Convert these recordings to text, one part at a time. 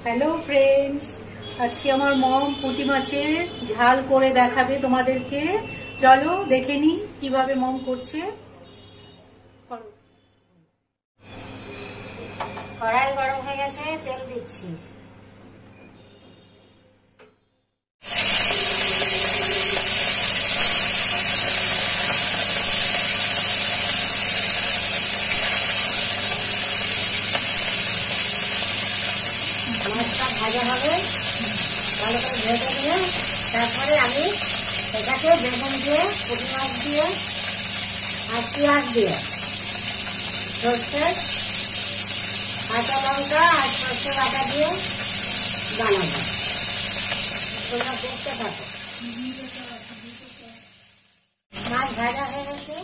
Hello friends, আজকে আমার মম পুঁটি মাছের ঝাল করে দেখাবে তোমাদেরকে। চলো দেখে নি কিভাবে মম করছে। কড়াই গরম হয়ে গেছে, তেল দিচ্ছি। মাছটা ভাজা হবে, ভালো করে ভেজে দিয়ে তারপরে আমি এটাকে বেগুন দিয়ে, পুঁটি মাছ দিয়ে আর পেঁয়াজ দিয়ে, সর্ষে, কাঁচা লঙ্কা আর সর্ষে বাটা দিয়ে বানাবো। তোমরা দেখতে থাকো। মাছ ভাজা হয়ে গেছে,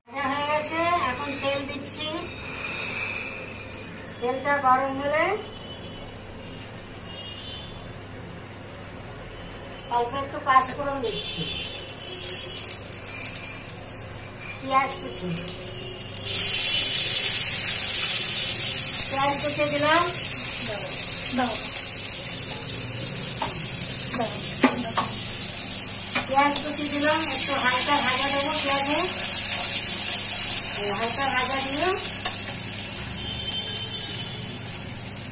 ভাজা হয়ে গেছে। এখন তেল দিচ্ছি। তেলটা গরম হলে অল্প একটু পাঁচফোড়ন দিচ্ছি, পেঁয়াজ কুচি, পেঁয়াজ কুচি দিলাম, পেঁয়াজ কুচি দিলাম। একটু হালকা ভাজা দেবো পেঁয়াজে, হালকা ভাজা দিয়ে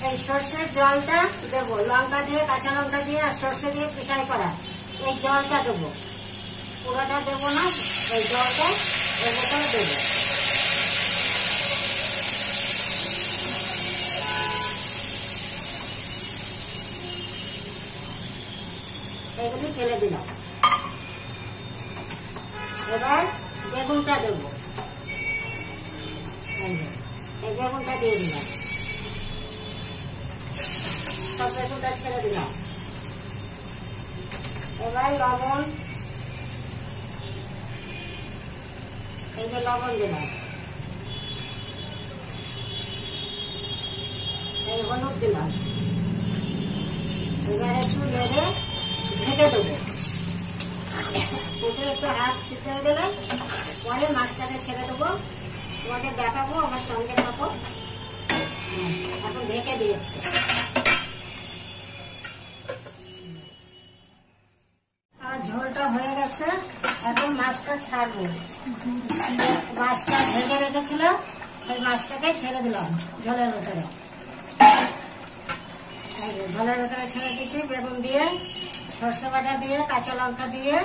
এই সর্ষের জলটা দেবো। লঙ্কা দিয়ে, কাঁচা লঙ্কা দিয়ে আর সর্ষে দিয়ে পেশাই করা এই জলটা দেবো। পুরোটা দেবো না, এই জলটা এর ভেতরে দেবো। এগুলি ফেলে দিলাম। এবার বেগুনটা দেবো। এই বেগুনটা দিয়ে দিলাম, সব বেগুনটা ছেড়ে দিলাম। এবার লবণ, এই যে লবণ দিলাম, এই হলুদ দিলাম। এবার একটু নেড়ে ঢেকে দেবো। ফুটে একটু হাত শুকিয়ে গেলে পরে মাছটাকে ছেড়ে দেবো। তোমাদের দেখাবো, আমার সঙ্গে থাকো। এখন ঢেকে দিয়ে ঝোলটা হয়ে গেছে। এখন মাছটা ছাড়বো। মাছটা ভেজে রেখেছিলাম, সেই মাছটাকে ছেড়ে দিলাম ঝোলের ভেতরে। ঝোলের ভেতরে ছেড়ে দিচ্ছি। বেগুন দিয়ে, সর্ষে বাটা দিয়ে, কাঁচা লঙ্কা দিয়ে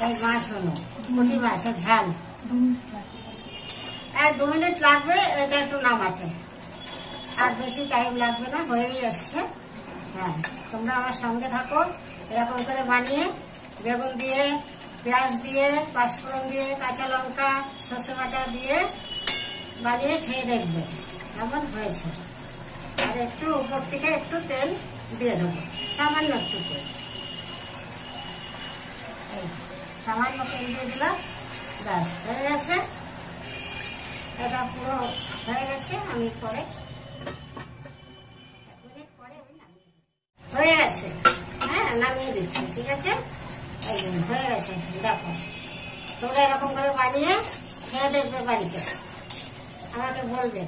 এই মাছ হলো পুঁটি মাছের ঝাল। 2 মিনিট লাগবে এটা একটু নামাতে, আর বেশি টাইম লাগবে না, হয়েই এসছে। হ্যাঁ, তোমরা আমার সঙ্গে থাকো। এরকম করে বানিয়ে বেগুন দিয়ে, পেঁয়াজ দিয়ে, পাঁচফোড়ন দিয়ে, কাঁচা লঙ্কা, সর্ষে বাটা দিয়ে বানিয়ে খেয়ে দেখবে কেমন হয়েছে। আর একটু উপর থেকে একটু তেল দিয়ে দেবো, সামান্য একটু তেল, সামান্য তেল দিয়ে দিলাম। ব্যাস হয়ে গেছে, এটা পুরো হয়ে গেছে। আমি পরে হয়ে গেছে, হ্যাঁ নামিয়ে দিচ্ছি। ঠিক আছে, হয়ে গেছে। দেখো, তোমরা এরকম করে বানিয়ে খেয়ে দেখবে বাড়িতে, আমাকে বলবে।